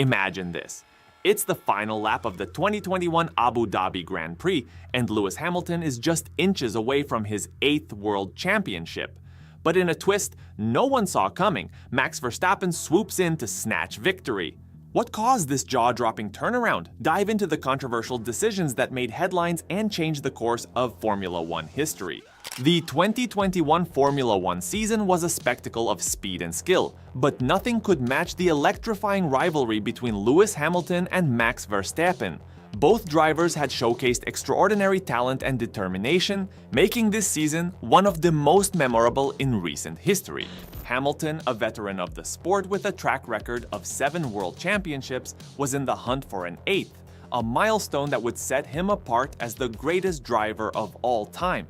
Imagine this. It's the final lap of the 2021 Abu Dhabi Grand Prix, and Lewis Hamilton is just inches away from his 8th World Championship. But in a twist no one saw coming, Max Verstappen swoops in to snatch victory. What caused this jaw-dropping turnaround? Dive into the controversial decisions that made headlines and changed the course of Formula One history. The 2021 Formula One season was a spectacle of speed and skill, but nothing could match the electrifying rivalry between Lewis Hamilton and Max Verstappen. Both drivers had showcased extraordinary talent and determination, making this season one of the most memorable in recent history. Hamilton, a veteran of the sport with a track record of 7 world championships, was in the hunt for an 8th, a milestone that would set him apart as the greatest driver of all time.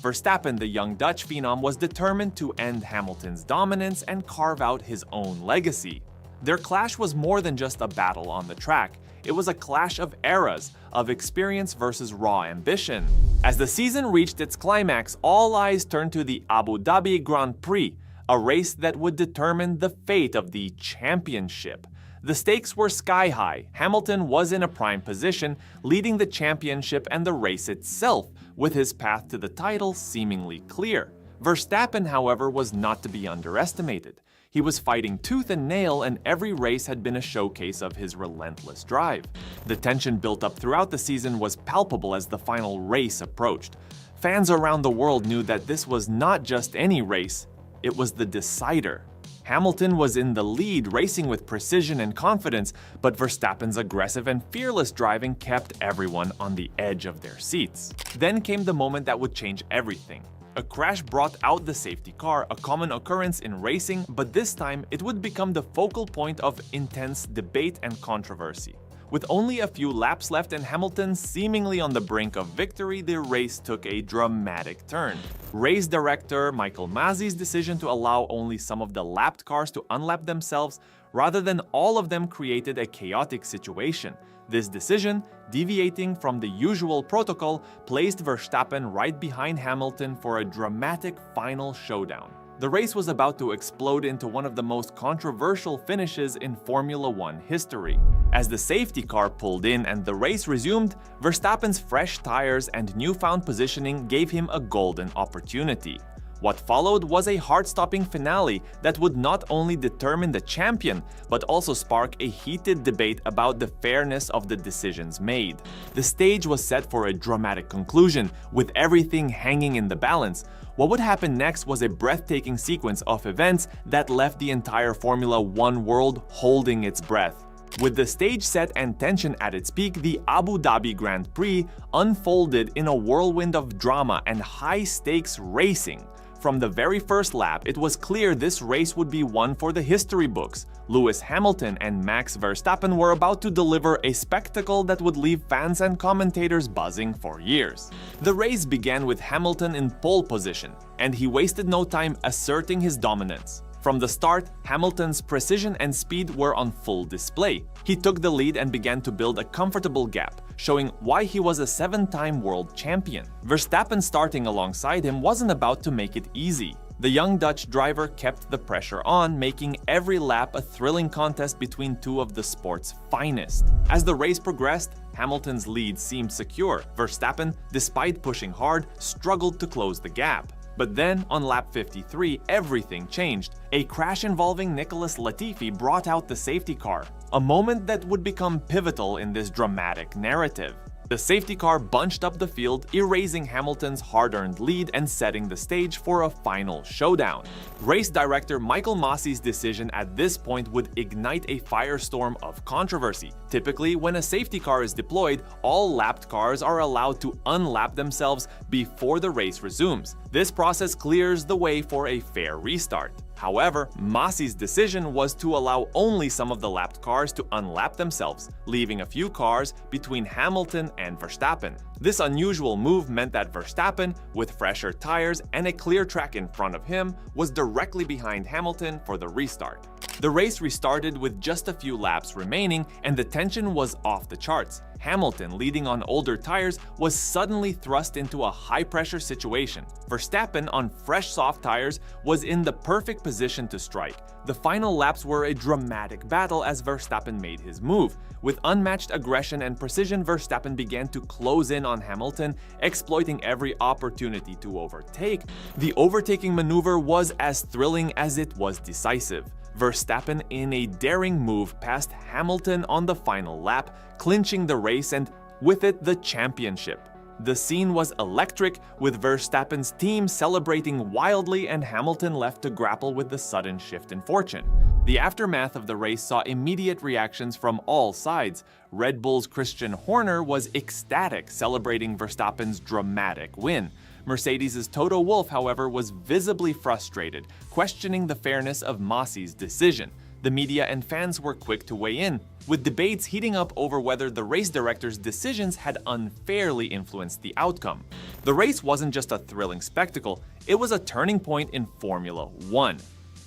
Verstappen, the young Dutch phenom, was determined to end Hamilton's dominance and carve out his own legacy. Their clash was more than just a battle on the track. It was a clash of eras, of experience versus raw ambition. As the season reached its climax, all eyes turned to the Abu Dhabi Grand Prix, a race that would determine the fate of the championship. The stakes were sky high. Hamilton was in a prime position, leading the championship and the race itself, with his path to the title seemingly clear. Verstappen, however, was not to be underestimated. He was fighting tooth and nail, and every race had been a showcase of his relentless drive. The tension built up throughout the season was palpable as the final race approached. Fans around the world knew that this was not just any race, it was the decider. Hamilton was in the lead, racing with precision and confidence, but Verstappen's aggressive and fearless driving kept everyone on the edge of their seats. Then came the moment that would change everything. A crash brought out the safety car, a common occurrence in racing, but this time it would become the focal point of intense debate and controversy. With only a few laps left and Hamilton seemingly on the brink of victory, the race took a dramatic turn. Race director Michael Masi's decision to allow only some of the lapped cars to unlap themselves rather than all of them created a chaotic situation. This decision, deviating from the usual protocol, placed Verstappen right behind Hamilton for a dramatic final showdown. The race was about to explode into one of the most controversial finishes in Formula One history. As the safety car pulled in and the race resumed, Verstappen's fresh tires and newfound positioning gave him a golden opportunity. What followed was a heart-stopping finale that would not only determine the champion, but also spark a heated debate about the fairness of the decisions made. The stage was set for a dramatic conclusion, with everything hanging in the balance. What would happen next was a breathtaking sequence of events that left the entire Formula One world holding its breath. With the stage set and tension at its peak, the Abu Dhabi Grand Prix unfolded in a whirlwind of drama and high-stakes racing. From the very first lap, it was clear this race would be one for the history books. Lewis Hamilton and Max Verstappen were about to deliver a spectacle that would leave fans and commentators buzzing for years. The race began with Hamilton in pole position, and he wasted no time asserting his dominance. From the start, Hamilton's precision and speed were on full display. He took the lead and began to build a comfortable gap, showing why he was a 7-time world champion. Verstappen starting alongside him wasn't about to make it easy. The young Dutch driver kept the pressure on, making every lap a thrilling contest between two of the sport's finest. As the race progressed, Hamilton's lead seemed secure. Verstappen, despite pushing hard, struggled to close the gap. But then, on lap 53, everything changed. A crash involving Nicholas Latifi brought out the safety car, a moment that would become pivotal in this dramatic narrative. The safety car bunched up the field, erasing Hamilton's hard-earned lead and setting the stage for a final showdown. Race director Michael Masi's decision at this point would ignite a firestorm of controversy. Typically, when a safety car is deployed, all lapped cars are allowed to unlap themselves before the race resumes. This process clears the way for a fair restart. However, Masi's decision was to allow only some of the lapped cars to unlap themselves, leaving a few cars between Hamilton and Verstappen. This unusual move meant that Verstappen, with fresher tires and a clear track in front of him, was directly behind Hamilton for the restart. The race restarted with just a few laps remaining, and the tension was off the charts. Hamilton, leading on older tires, was suddenly thrust into a high-pressure situation. Verstappen, on fresh soft tires, was in the perfect position to strike. The final laps were a dramatic battle as Verstappen made his move. With unmatched aggression and precision, Verstappen began to close in on Hamilton, exploiting every opportunity to overtake. The overtaking maneuver was as thrilling as it was decisive. Verstappen, in a daring move, passed Hamilton on the final lap, clinching the race and, with it, the championship. The scene was electric, with Verstappen's team celebrating wildly and Hamilton left to grapple with the sudden shift in fortune. The aftermath of the race saw immediate reactions from all sides. Red Bull's Christian Horner was ecstatic, celebrating Verstappen's dramatic win. Mercedes' Toto Wolff, however, was visibly frustrated, questioning the fairness of Masi's decision. The media and fans were quick to weigh in, with debates heating up over whether the race director's decisions had unfairly influenced the outcome. The race wasn't just a thrilling spectacle, it was a turning point in Formula One.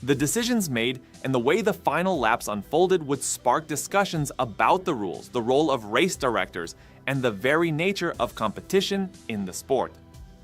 The decisions made and the way the final laps unfolded would spark discussions about the rules, the role of race directors, and the very nature of competition in the sport.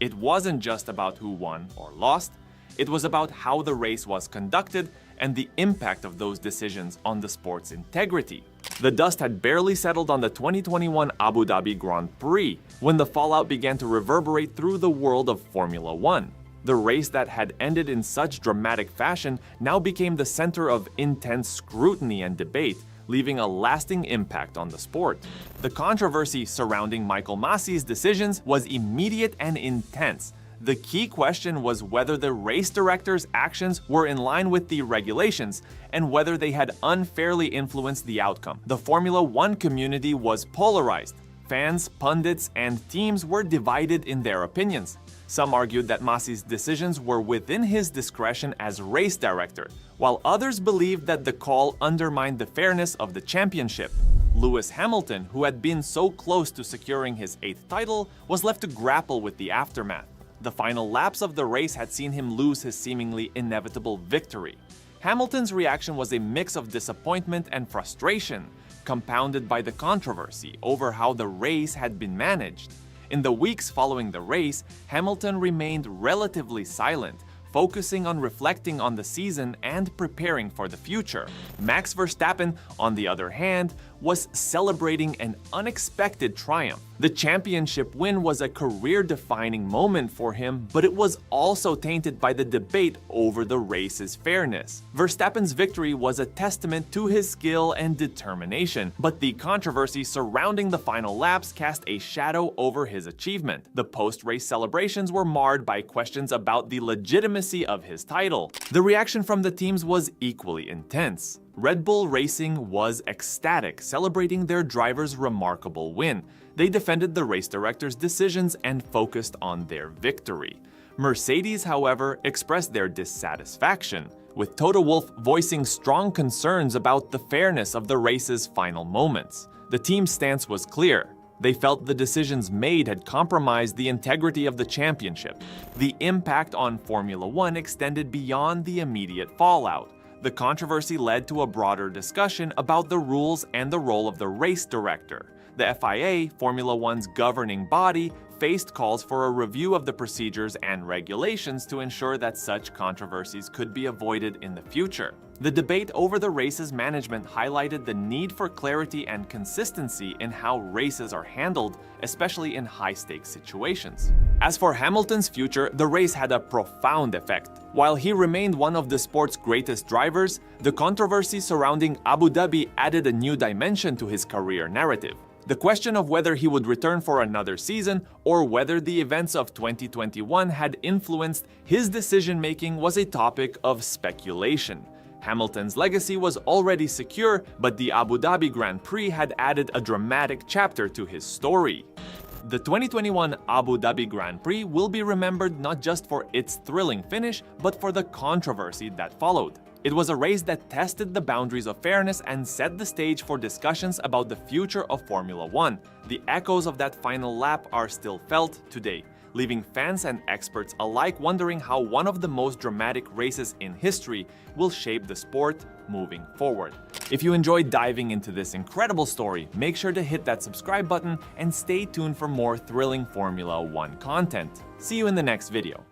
It wasn't just about who won or lost, it was about how the race was conducted and the impact of those decisions on the sport's integrity. The dust had barely settled on the 2021 Abu Dhabi Grand Prix when the fallout began to reverberate through the world of Formula One. The race that had ended in such dramatic fashion now became the center of intense scrutiny and debate, leaving a lasting impact on the sport. The controversy surrounding Michael Masi's decisions was immediate and intense. The key question was whether the race director's actions were in line with the regulations and whether they had unfairly influenced the outcome. The Formula One community was polarized. Fans, pundits, and teams were divided in their opinions. Some argued that Masi's decisions were within his discretion as race director, while others believed that the call undermined the fairness of the championship. Lewis Hamilton, who had been so close to securing his 8th title, was left to grapple with the aftermath. The final laps of the race had seen him lose his seemingly inevitable victory. Hamilton's reaction was a mix of disappointment and frustration, compounded by the controversy over how the race had been managed. In the weeks following the race, Hamilton remained relatively silent, focusing on reflecting on the season and preparing for the future. Max Verstappen, on the other hand, was celebrating an unexpected triumph. The championship win was a career-defining moment for him, but it was also tainted by the debate over the race's fairness. Verstappen's victory was a testament to his skill and determination, but the controversy surrounding the final laps cast a shadow over his achievement. The post-race celebrations were marred by questions about the legitimacy of his title. The reaction from the teams was equally intense. Red Bull Racing was ecstatic, celebrating their driver's remarkable win. They defended the race director's decisions and focused on their victory. Mercedes, however, expressed their dissatisfaction, with Toto Wolff voicing strong concerns about the fairness of the race's final moments. The team's stance was clear. They felt the decisions made had compromised the integrity of the championship. The impact on Formula One extended beyond the immediate fallout. The controversy led to a broader discussion about the rules and the role of the race director. The FIA, Formula One's governing body, faced calls for a review of the procedures and regulations to ensure that such controversies could be avoided in the future. The debate over the race's management highlighted the need for clarity and consistency in how races are handled, especially in high-stakes situations. As for Hamilton's future, the race had a profound effect. While he remained one of the sport's greatest drivers, the controversy surrounding Abu Dhabi added a new dimension to his career narrative. The question of whether he would return for another season or whether the events of 2021 had influenced his decision-making was a topic of speculation. Hamilton's legacy was already secure, but the Abu Dhabi Grand Prix had added a dramatic chapter to his story. The 2021 Abu Dhabi Grand Prix will be remembered not just for its thrilling finish, but for the controversy that followed. It was a race that tested the boundaries of fairness and set the stage for discussions about the future of Formula One. The echoes of that final lap are still felt today, leaving fans and experts alike wondering how one of the most dramatic races in history will shape the sport moving forward. If you enjoyed diving into this incredible story, make sure to hit that subscribe button and stay tuned for more thrilling Formula One content. See you in the next video.